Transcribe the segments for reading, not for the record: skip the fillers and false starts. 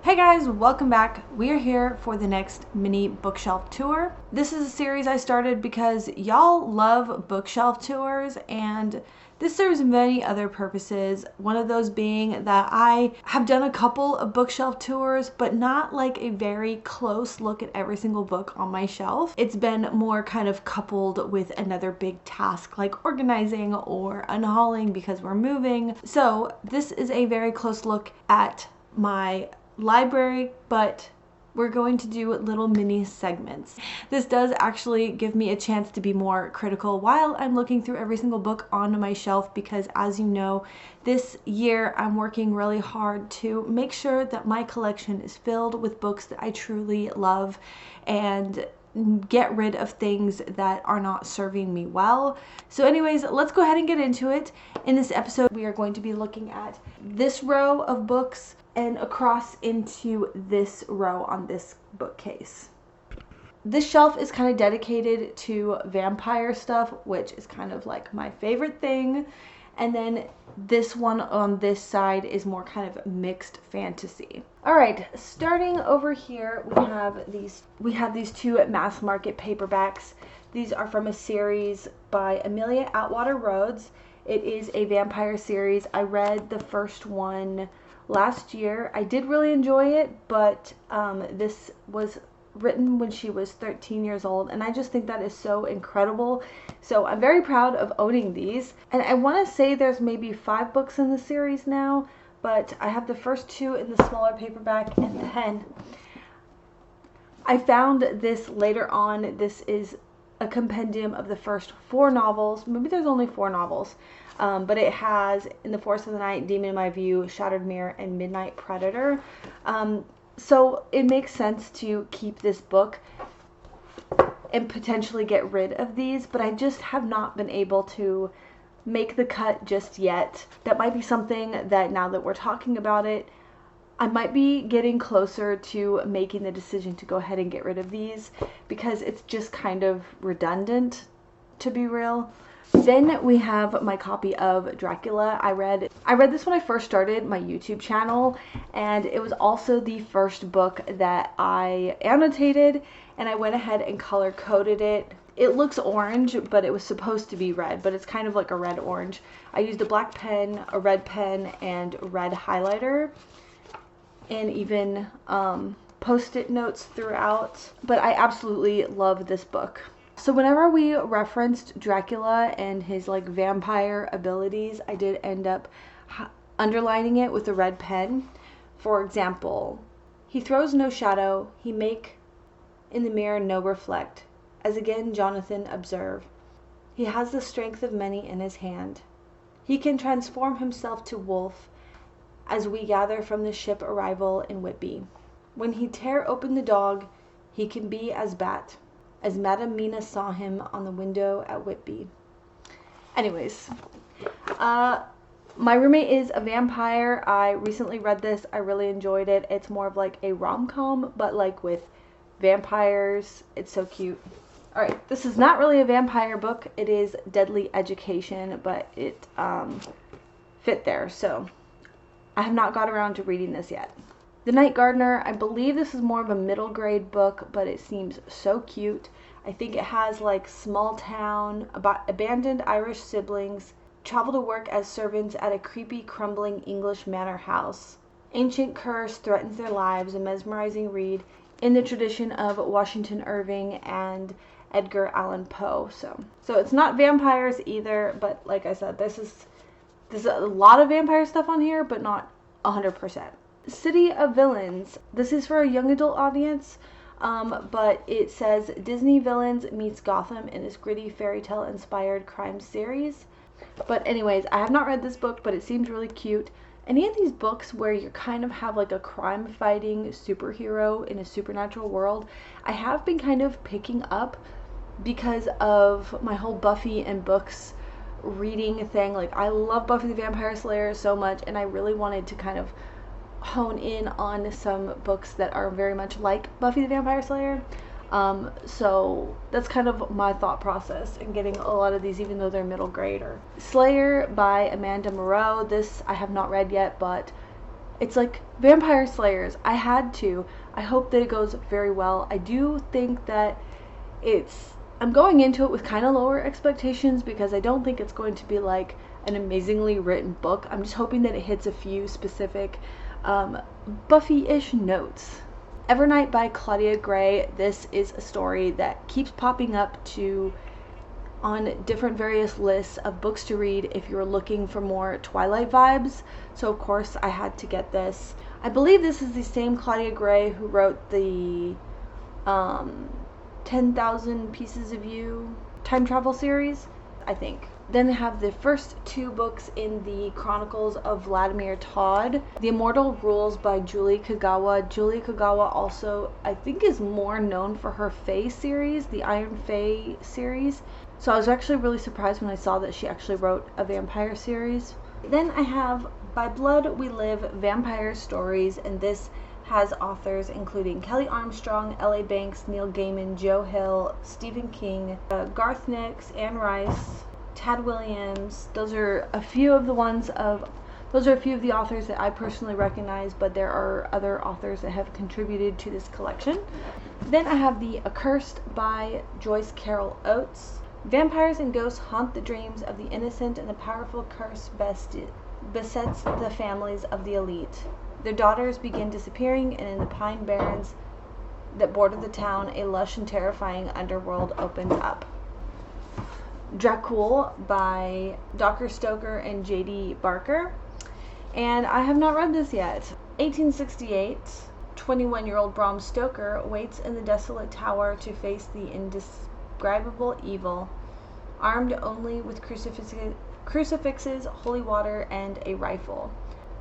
Hey guys, welcome back. We are here for the next mini bookshelf tour. This is a series I started because y'all love bookshelf tours, and this serves many other purposes. One of those being that I have done a couple of bookshelf tours, but not like a very close look at every single book on my shelf. It's been more kind of coupled with another big task like organizing or unhauling because we're moving. So this is a very close look at my library, but we're going to do little mini segments. This does actually give me a chance to be more critical while I'm looking through every single book on my shelf, because as you know, this year I'm working really hard to make sure that my collection is filled with books that I truly love and get rid of things that are not serving me well. So anyways, let's go ahead and get into it. In this episode, we are going to be looking at this row of books and across into this row on this bookcase. This shelf is kind of dedicated to vampire stuff, which is kind of like my favorite thing. And then this one on this side is more kind of mixed fantasy. All right, starting over here, we have these two mass market paperbacks. These are from a series by Amelia Atwater Rhodes. It is a vampire series. I read the first one last year. I did really enjoy it, but this was written when she was 13 years old, and I just think that is so incredible. So I'm very proud of owning these, and I want to say there's maybe 5 books in the series now, but I have the first 2 in the smaller paperback, and then I found this later on. This is a compendium of the first 4 novels. Maybe there's only 4 novels. But it has In the Forest of the Night, Demon in My View, Shattered Mirror, and Midnight Predator. So it makes sense to keep this book and potentially get rid of these, but I just have not been able to make the cut just yet. That might be something that, now that we're talking about it, I might be getting closer to making the decision to go ahead and get rid of these, because it's just kind of redundant, to be real. Then we have my copy of Dracula. I read this when I first started my YouTube channel, and it was also the first book that I annotated, and I went ahead and color coded it. It looks orange, but it was supposed to be red, but it's kind of like a red orange. I used a black pen, a red pen, and red highlighter, and even post-it notes throughout. But I absolutely love this book. So whenever we referenced Dracula and his like vampire abilities, I did end up underlining it with a red pen. For example, he throws no shadow, he make in the mirror no reflect, as again Jonathan observe. He has the strength of many in his hand. He can transform himself to wolf, as we gather from the ship arrival in Whitby. When he tear open the dog, he can be as bat, as Madame Mina saw him on the window at Whitby. Anyways, my roommate is a vampire. I recently read this. I really enjoyed it. It's more of like a rom-com, but like with vampires. It's so cute. Alright, this is not really a vampire book. It is Deadly Education, but it fit there, so I have not got around to reading this yet. The Night Gardener, I believe this is more of a middle grade book, but it seems so cute. I think it has like small town, abandoned Irish siblings, travel to work as servants at a creepy, crumbling English manor house. Ancient curse threatens their lives, a mesmerizing read in the tradition of Washington Irving and Edgar Allan Poe. So it's not vampires either, but like I said, there's a lot of vampire stuff on here, but not 100%. City of Villains. This is for a young adult audience, but it says Disney Villains meets Gotham in this gritty fairy tale inspired crime series. But anyways, I have not read this book, but it seems really cute. Any of these books where you kind of have like a crime fighting superhero in a supernatural world, I have been kind of picking up because of my whole Buffy and books reading thing. Like, I love Buffy the Vampire Slayer so much, and I really wanted to kind of hone in on some books that are very much like Buffy the Vampire Slayer. So that's kind of my thought process in getting a lot of these, even though they're middle grade. Or Slayer by Amanda Moreau. This I have not read yet, but It's like Vampire Slayers. I had to. I hope that it goes very well. I do think that I'm going into it with kind of lower expectations because I don't think it's going to be like an amazingly written book. I'm just hoping that it hits a few specific Buffy-ish notes. Evernight by Claudia Gray. This is a story that keeps popping up on different various lists of books to read if you're looking for more Twilight vibes. So of course I had to get this. I believe this is the same Claudia Gray who wrote the 10,000 Pieces of You time travel series, I think. Then they have the first two books in the Chronicles of Vladimir Todd, The Immortal Rules by Julie Kagawa. Julie Kagawa also, I think, is more known for her Fae series, the Iron Fae series. So I was actually really surprised when I saw that she actually wrote a vampire series. Then I have By Blood We Live Vampire Stories, and this has authors including Kelly Armstrong, L.A. Banks, Neil Gaiman, Joe Hill, Stephen King, Garth Nix, Anne Rice, Tad Williams. Those are a few of the authors that I personally recognize, but there are other authors that have contributed to this collection. Then I have The Accursed by Joyce Carol Oates. Vampires and ghosts haunt the dreams of the innocent, and the powerful curse besets the families of the elite. Their daughters begin disappearing, and in the pine barrens that border the town, a lush and terrifying underworld opens up. Dracul by Dr. Stoker and J.D. Barker. And I have not read this yet. 1868, 21-year-old Bram Stoker waits in the desolate tower to face the indescribable evil, armed only with crucifixes, holy water, and a rifle.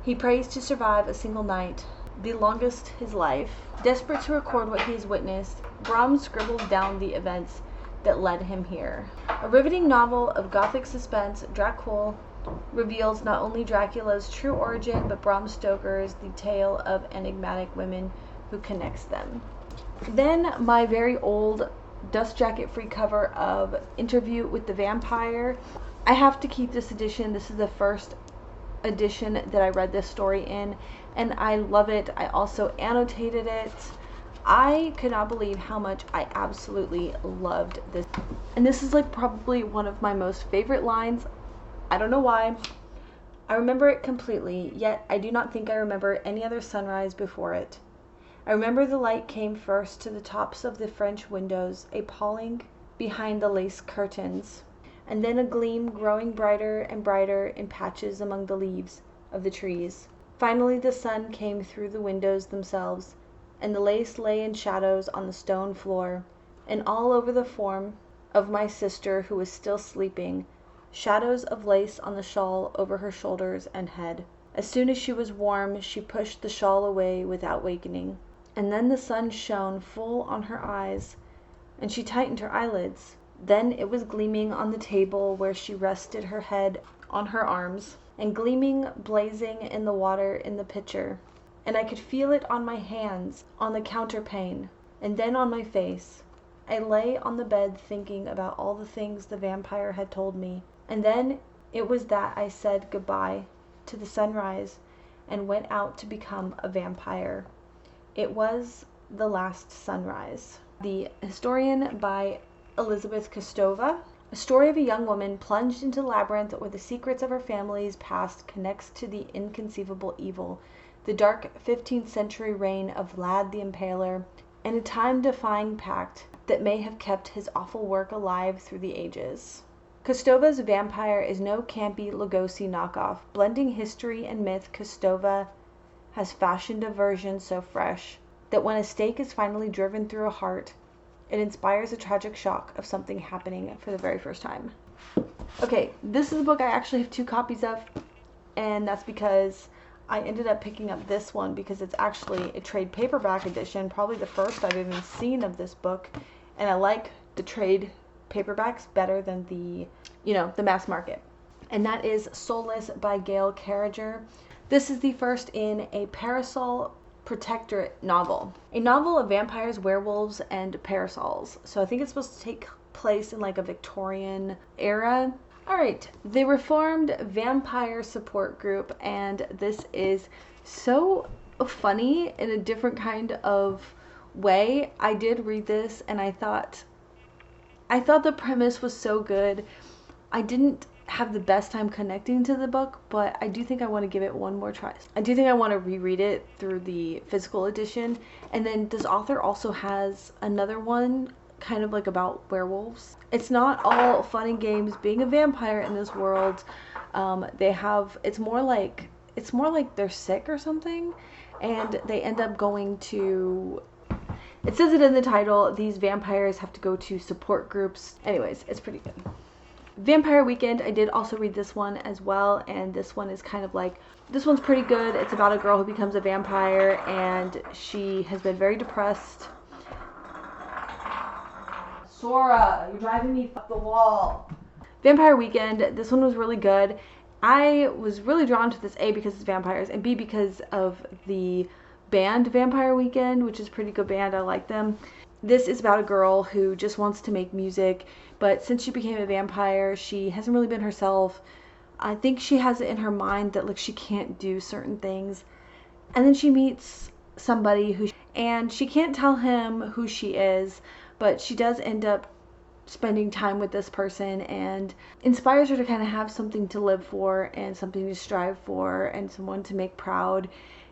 He prays to survive a single night, the longest his life. Desperate to record what he has witnessed, Bram scribbles down the events that led him here. A riveting novel of gothic suspense, Dracul reveals not only Dracula's true origin, but Bram Stoker's the tale of enigmatic women who connects them. Then my very old dust jacket free cover of Interview with the Vampire. I have to keep this edition. This is the first edition that I read this story in, and I love it. I also annotated it. I could not believe how much I absolutely loved this. And this is like probably one of my most favorite lines. I don't know why. I remember it completely, yet I do not think I remember any other sunrise before it. I remember the light came first to the tops of the French windows, appalling behind the lace curtains, and then a gleam growing brighter and brighter in patches among the leaves of the trees. Finally the sun came through the windows themselves, and the lace lay in shadows on the stone floor, and all over the form of my sister, who was still sleeping, shadows of lace on the shawl over her shoulders and head. As soon as she was warm, she pushed the shawl away without wakening, and then the sun shone full on her eyes, and she tightened her eyelids. Then it was gleaming on the table where she rested her head on her arms, and gleaming, blazing in the water in the pitcher. And I could feel it on my hands, on the counterpane, and then on my face. I lay on the bed thinking about all the things the vampire had told me, and then it was that I said goodbye to the sunrise and went out to become a vampire. It was the last sunrise. The Historian by Elizabeth Kostova. A story of a young woman plunged into the labyrinth where the secrets of her family's past connects to the inconceivable evil, the dark 15th century reign of Vlad the Impaler, and a time-defying pact that may have kept his awful work alive through the ages. Kostova's Vampire is no campy Lugosi knockoff. Blending history and myth, Kostova has fashioned a version so fresh that when a stake is finally driven through a heart, it inspires a tragic shock of something happening for the very first time. Okay, this is a book I actually have 2 copies of, and that's because I ended up picking up this one because it's actually a trade paperback edition, probably the first I've even seen of this book, and I like the trade paperbacks better than the mass market. And that is Soulless by Gail Carriger. This is the first in a Parasol Protectorate novel. A novel of vampires, werewolves, and parasols. So I think it's supposed to take place in like a Victorian era. Alright, the Reformed Vampire Support Group, and this is so funny in a different kind of way. I did read this and I thought the premise was so good. I didn't have the best time connecting to the book, but I do think I want to give it one more try. I do think I want to reread it through the physical edition. And then this author also has another one kind of like about werewolves. It's not all fun and games being a vampire in this world. It's more like they're sick or something, and they end up going to, it says it in the title, these vampires have to go to support groups. Anyways, it's pretty good. Vampire Weekend, I did also read this one as well, and this one is kind of like, this one's pretty good. It's about a girl who becomes a vampire, and she has been very depressed. Sora, you're driving me up the wall. Vampire Weekend, this one was really good. I was really drawn to this, A, because it's vampires, and B, because of the band Vampire Weekend, which is a pretty good band. I like them. This is about a girl who just wants to make music, but since she became a vampire, she hasn't really been herself. I think she has it in her mind that like she can't do certain things. And then she meets somebody and she can't tell him who she is, but she does end up spending time with this person, and inspires her to kind of have something to live for and something to strive for and someone to make proud.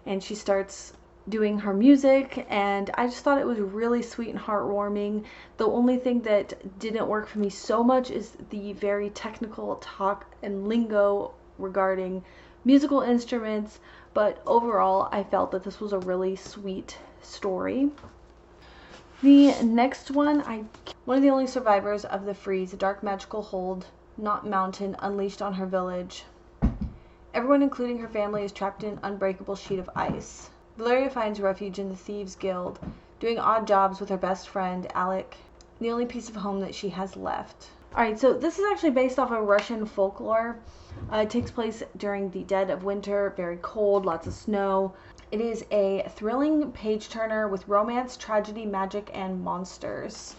And she starts doing her music, and I just thought it was really sweet and heartwarming. The only thing that didn't work for me so much is the very technical talk and lingo regarding musical instruments, but overall I felt that this was a really sweet story. The next one, one of the only survivors of the freeze, a dark magical hold, not mountain, unleashed on her village. Everyone, including her family, is trapped in an unbreakable sheet of ice. Valeria finds refuge in the Thieves' Guild, doing odd jobs with her best friend, Alec, the only piece of home that she has left. Alright, so this is actually based off of Russian folklore. It takes place during the dead of winter, very cold, lots of snow. It is a thrilling page-turner with romance, tragedy, magic, and monsters.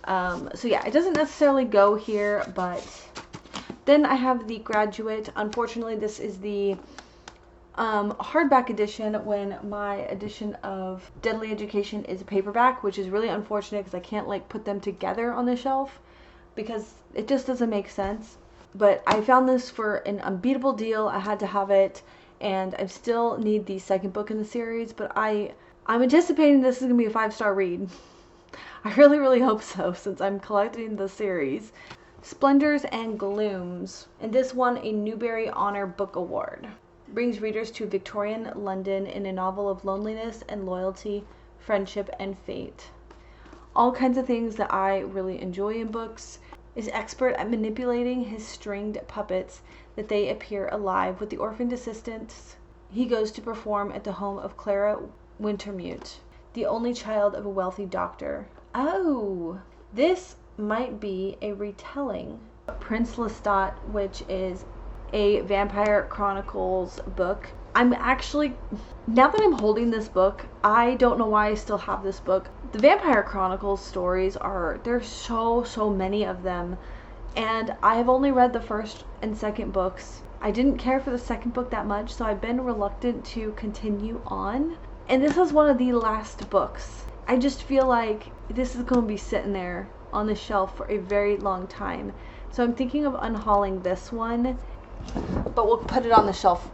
So yeah, it doesn't necessarily go here, but then I have The Graduate. Unfortunately, this is the hardback edition when my edition of Deadly Education is a paperback, which is really unfortunate because I can't like put them together on the shelf because it just doesn't make sense. But I found this for an unbeatable deal. I had to have it, and I still need the second book in the series, but I'm anticipating this is going to be a 5-star read. I really, really hope so, since I'm collecting the series. Splendors and Glooms, and this won a Newbery Honor Book Award. Brings readers to Victorian London in a novel of loneliness and loyalty, friendship and fate. All kinds of things that I really enjoy in books. Is expert at manipulating his stringed puppets that they appear alive. With the orphaned assistants, he goes to perform at the home of Clara Wintermute, the only child of a wealthy doctor. Oh, this might be a retelling of Prince Lestat, which is a Vampire Chronicles book. I'm actually, now that I'm holding this book, I don't know why I still have this book. The Vampire Chronicles stories there's so many of them, and I have only read the first and second books. I didn't care for the second book that much, so I've been reluctant to continue on. And this is one of the last books. I just feel like this is going to be sitting there on the shelf for a very long time. So I'm thinking of unhauling this one, but we'll put it on the shelf.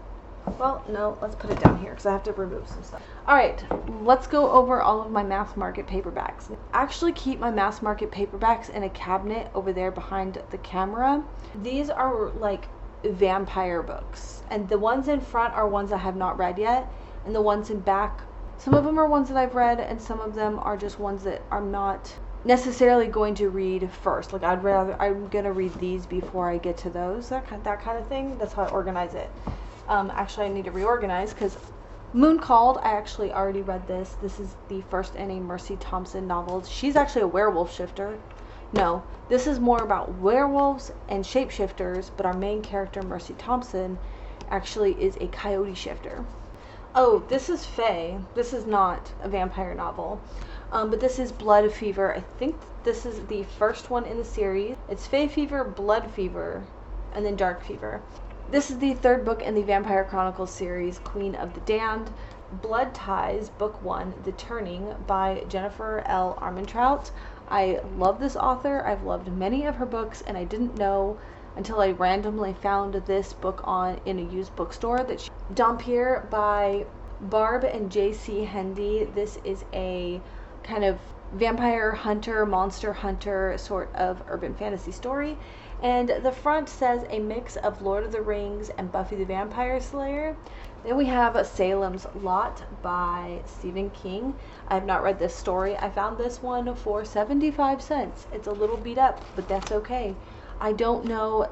Well, no, let's put it down here because I have to remove some stuff. Alright, let's go over all of my mass market paperbacks. I actually keep my mass market paperbacks in a cabinet over there behind the camera. These are like vampire books, and the ones in front are ones I have not read yet, and the ones in back, some of them are ones that I've read, and some of them are just ones that I'm not necessarily going to read first. Like I'm gonna read these before I get to those, that kind of thing. That's how I organize it. Actually, I need to reorganize because Moon Called, I actually already read this. This is the first in a Mercy Thompson novel. She's actually a werewolf shifter. No, this is more about werewolves and shapeshifters, but our main character, Mercy Thompson, actually is a coyote shifter. Oh, this is Fae. This is not a vampire novel. But this is Blood Fever. I think this is the first one in the series. It's Fae Fever, Blood Fever, and then Dark Fever. This is the third book in the Vampire Chronicles series, Queen of the Damned. Blood Ties, Book 1, The Turning by Jennifer L. Armentrout. I love this author. I've loved many of her books, and I didn't know until I randomly found this book in a used bookstore that she... Dampire by Barb and J.C. Hendy. This is a kind of vampire hunter, monster hunter sort of urban fantasy story. And the front says a mix of Lord of the Rings and Buffy the Vampire Slayer. Then we have Salem's Lot by Stephen King. I have not read this story. I found this one for 75 cents. It's a little beat up, but that's okay. I don't know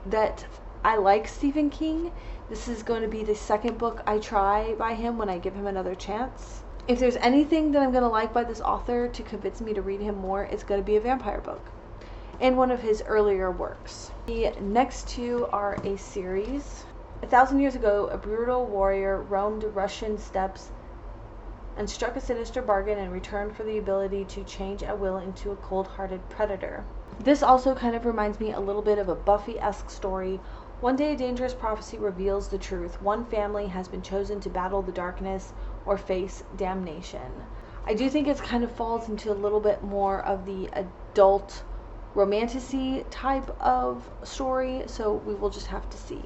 that I like Stephen King. This is going to be the second book I try by him when I give him another chance. If there's anything that I'm going to like by this author to convince me to read him more, it's going to be a vampire book and one of his earlier works. The next two are a series. 1,000 years ago, a brutal warrior roamed Russian steppes and struck a sinister bargain in return for the ability to change at will into a cold-hearted predator. This also kind of reminds me a little bit of a Buffy-esque story. One day a dangerous prophecy reveals the truth. One family has been chosen to battle the darkness or face damnation. I do think it kind of falls into a little bit more of the adult romantasy type of story, so we will just have to see.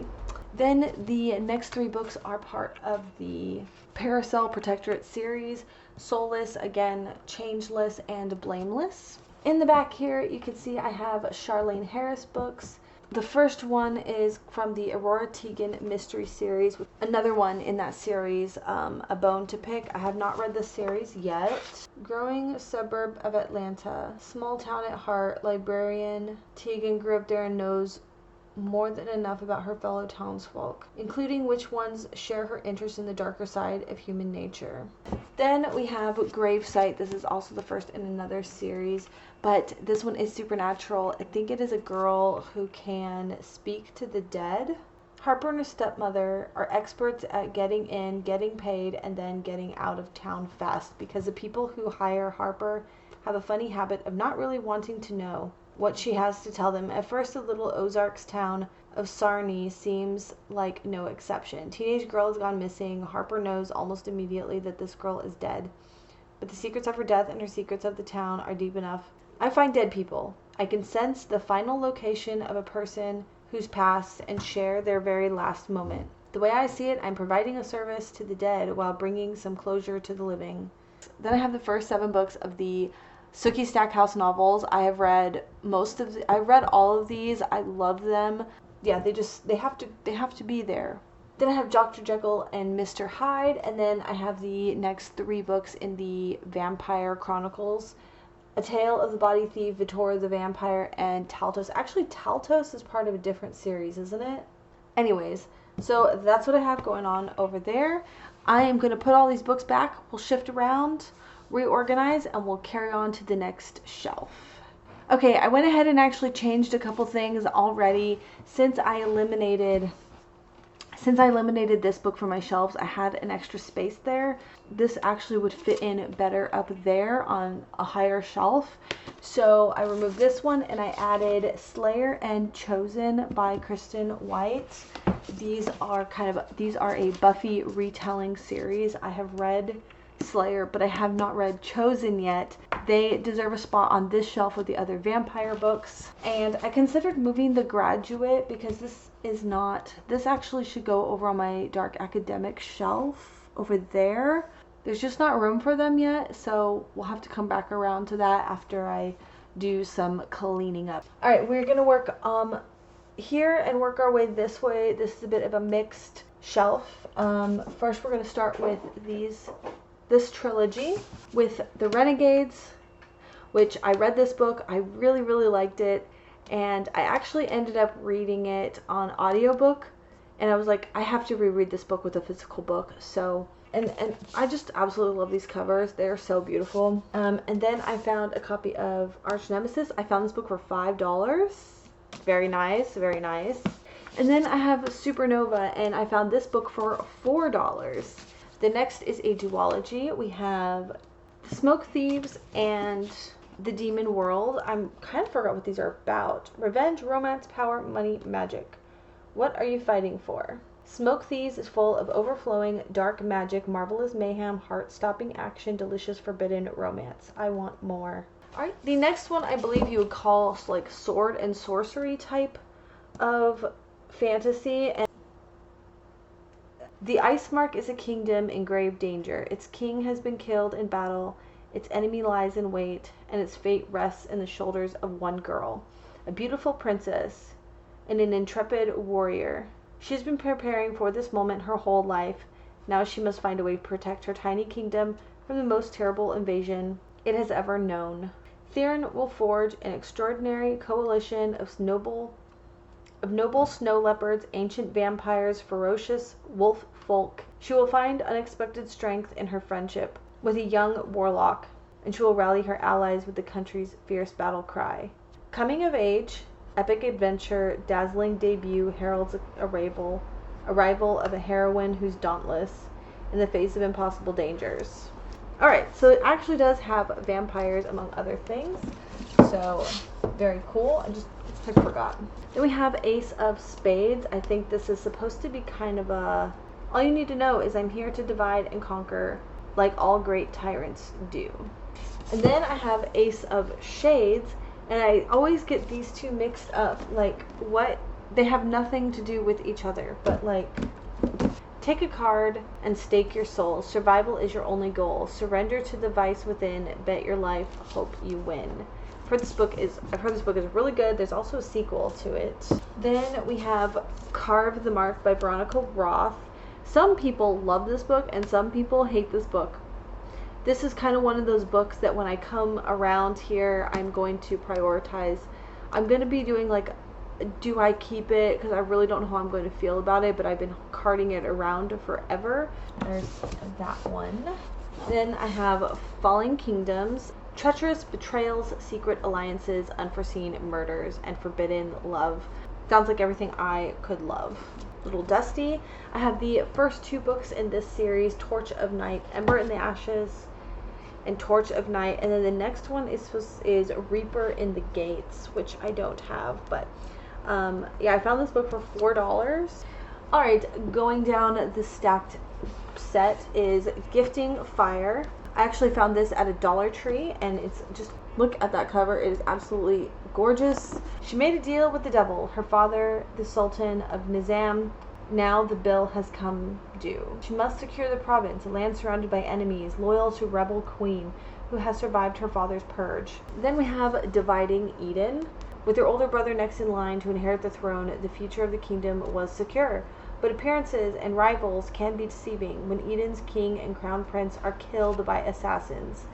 Then the next three books are part of the Parasol Protectorate series. Soulless, again, Changeless, and Blameless. In the back here, you can see I have Charlene Harris books. The first one is from the Aurora Teagan mystery series. Another one in that series, A Bone to Pick. I have not read this series yet. Growing suburb of Atlanta. Small town at heart. Librarian. Teagan grew up there and knows more than enough about her fellow townsfolk, including which ones share her interest in the darker side of human nature. Then we have Gravesite. This is also the first in another series, but this one is supernatural. I think it is a girl who can speak to the dead. Harper and her stepmother are experts at getting in, getting paid, and then getting out of town fast, because the people who hire Harper have a funny habit of not really wanting to know what she has to tell them. At first, the little Ozarks town of Sarnie seems like no exception. Teenage girl has gone missing. Harper knows almost immediately that this girl is dead. But the secrets of her death and her secrets of the town are deep enough. I find dead people. I can sense the final location of a person who's passed and share their very last moment. The way I see it, I'm providing a service to the dead while bringing some closure to the living. Then I have the first 7 books of the Sookie Stackhouse novels. I have read I've read all of these. I love them. Yeah, they have to be there. Then I have Dr. Jekyll and Mr. Hyde, and then I have the next 3 books in the Vampire Chronicles. A Tale of the Body Thief, Vittoria the Vampire, and Taltos. Actually, Taltos is part of a different series, isn't it? Anyways, so that's what I have going on over there. I am going to put all these books back. We'll shift around, reorganize, and we'll carry on to the next shelf. Okay, I went ahead and actually changed a couple things already. Since I eliminated this book from my shelves, I had an extra space there. This actually would fit in better up there on a higher shelf. So I removed this one and I added Slayer and Chosen by Kristen White. These are a Buffy retelling series. I have read Slayer, but I have not read Chosen yet. They deserve a spot on this shelf with the other vampire books. And I considered moving The Graduate because this actually should go over on my dark academic shelf over there. There's just not room for them yet, so we'll have to come back around to that after I do some cleaning up. Alright, we're gonna work here and work our way this way. This is a bit of a mixed shelf. First we're gonna start with this trilogy with The Renegades, which I read this book. I really, really liked it, and I actually ended up reading it on audiobook, and I was like, I have to reread this book with a physical book. So and I just absolutely love these covers. They're so beautiful. And then I found a copy of Arch Nemesis. I found this book for $5. Very nice, very nice. And then I have Supernova, and I found this book for $4. The next is a duology. We have The Smoke Thieves and The Demon World. I'm kind of forgot what these are about. Revenge, romance, power, money, magic. What are you fighting for? Smoke Thieves is full of overflowing dark magic, marvelous mayhem, heart-stopping action, delicious forbidden romance. I want more. Alright, the next one I believe you would call like sword and sorcery type of fantasy. And the Ice Mark is a kingdom in grave danger. Its king has been killed in battle, its enemy lies in wait, and its fate rests in the shoulders of one girl, a beautiful princess and an intrepid warrior. She's been preparing for this moment her whole life. Now she must find a way to protect her tiny kingdom from the most terrible invasion it has ever known. Theron will forge an extraordinary coalition of noble snow leopards, ancient vampires, ferocious wolf folk. She will find unexpected strength in her friendship with a young warlock, and she will rally her allies with the country's fierce battle cry. Coming of age, epic adventure, dazzling debut heralds arrival of a heroine who's dauntless in the face of impossible dangers. Alright, so it actually does have vampires among other things. So, very cool. I forgot. Then we have Ace of Spades. I think this is supposed to be kind of a... All you need to know is I'm here to divide and conquer like all great tyrants do. And then I have Ace of Shades, and I always get these two mixed up. Like, what? They have nothing to do with each other, but like... Take a card and stake your soul. Survival is your only goal. Surrender to the vice within. Bet your life. Hope you win. I've heard this book is really good. There's also a sequel to it. Then we have Carve the Mark by Veronica Roth. Some people love this book and some people hate this book. This is kind of one of those books that when I come around here, I'm going to prioritize. I'm going to be doing like, do I keep it? Because I really don't know how I'm going to feel about it, but I've been carting it around forever. There's that one. Then I have Falling Kingdoms, treacherous betrayals, secret alliances, unforeseen murders, and forbidden love. Sounds like everything I could love. Little Dusty. I have the first two books in this series, Torch of Night, Ember in the Ashes, and Torch of Night. And then the next one is Reaper in the Gates, which I don't have, but yeah, I found this book for $4. Alright, going down the stacked set is Gifting Fire. I actually found this at a Dollar Tree, and it's just, look at that cover, it is absolutely gorgeous. She made a deal with the devil, her father, the Sultan of Nizam. Now the bill has come due. She must secure the province, a land surrounded by enemies, loyal to rebel queen, who has survived her father's purge. Then we have Dividing Eden. With her older brother next in line to inherit the throne, the future of the kingdom was secure. But appearances and rivals can be deceiving when Eden's king and crown prince are killed by assassins.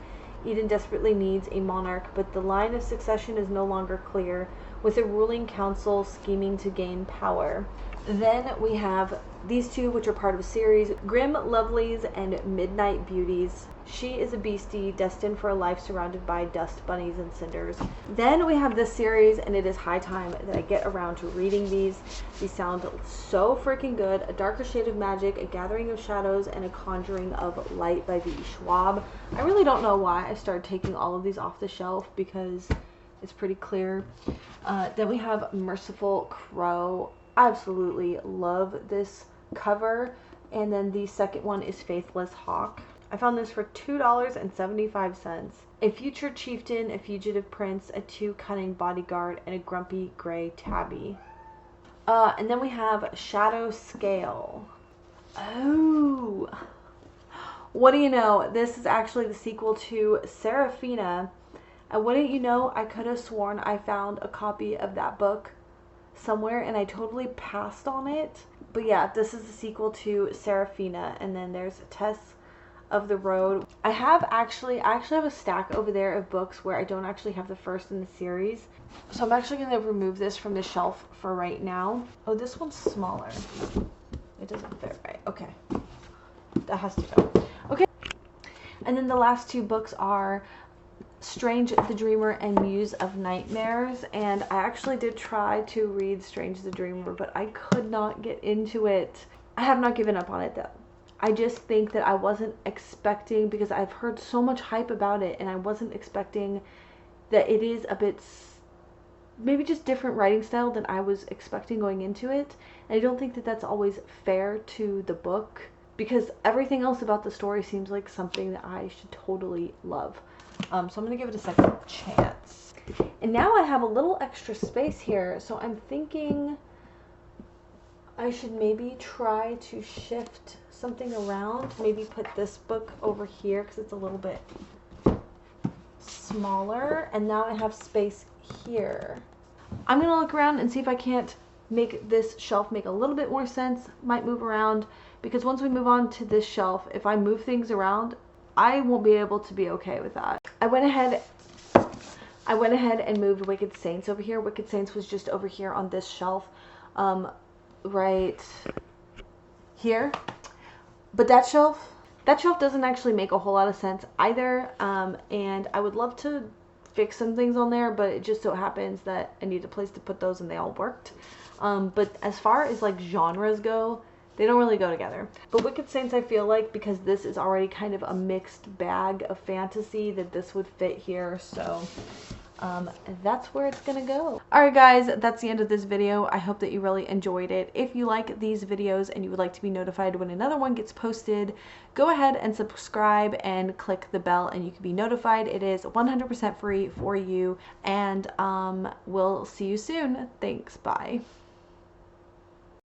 Eden desperately needs a monarch, but the line of succession is no longer clear, with a ruling council scheming to gain power. Then we have these two, which are part of a series, Grim Lovelies and Midnight Beauties. She is a beastie destined for a life surrounded by dust bunnies and cinders. Then we have this series, and it is high time that I get around to reading these. These sound so freaking good. A Darker Shade of Magic, A Gathering of Shadows, and A Conjuring of Light by V. Schwab. I really don't know why I started taking all of these off the shelf, because it's pretty clear. Then we have Merciful Crow. I absolutely love this cover. And then the second one is Faithless Hawk. I found this for $2.75. A future chieftain, a fugitive prince, a too cunning bodyguard, and a grumpy gray tabby. And then we have Shadow Scale. Oh, what do you know? This is actually the sequel to Seraphina. And wouldn't you know, I could have sworn I found a copy of that book somewhere and I totally passed on it. But yeah, this is the sequel to Seraphina. And then there's Tess of the Road. I actually have a stack over there of books where I don't actually have the first in the series. So I'm actually going to remove this from the shelf for right now. Oh, this one's smaller. It doesn't fit right. Okay. That has to go. Okay. And then the last two books are Strange the Dreamer and Muse of Nightmares. And I actually did try to read Strange the Dreamer, but I could not get into it. I have not given up on it though. I just think that I wasn't expecting, because I've heard so much hype about it, and I wasn't expecting that it is a bit maybe just different writing style than I was expecting going into it. And I don't think that that's always fair to the book, because everything else about the story seems like something that I should totally love. So I'm going to give it a second chance. And now I have a little extra space here, so I'm thinking I should maybe try to shift something around. Maybe put this book over here because it's a little bit smaller. And now I have space here. I'm going to look around and see if I can't make this shelf make a little bit more sense. Might move around, because once we move on to this shelf, if I move things around, I won't be able to be okay with that. I went ahead and moved Wicked Saints over here. Wicked Saints was just over here on this shelf, right here. But that shelf doesn't actually make a whole lot of sense either, and I would love to fix some things on there, but it just so happens that I need a place to put those and they all worked. But as far as like genres go, they don't really go together. But Wicked Saints, I feel like, because this is already kind of a mixed bag of fantasy, that this would fit here. So that's where it's gonna go. Alright guys, that's the end of this video. I hope that you really enjoyed it. If you like these videos and you would like to be notified when another one gets posted, go ahead and subscribe and click the bell and you can be notified. It is 100% free for you, and we'll see you soon. Thanks, bye.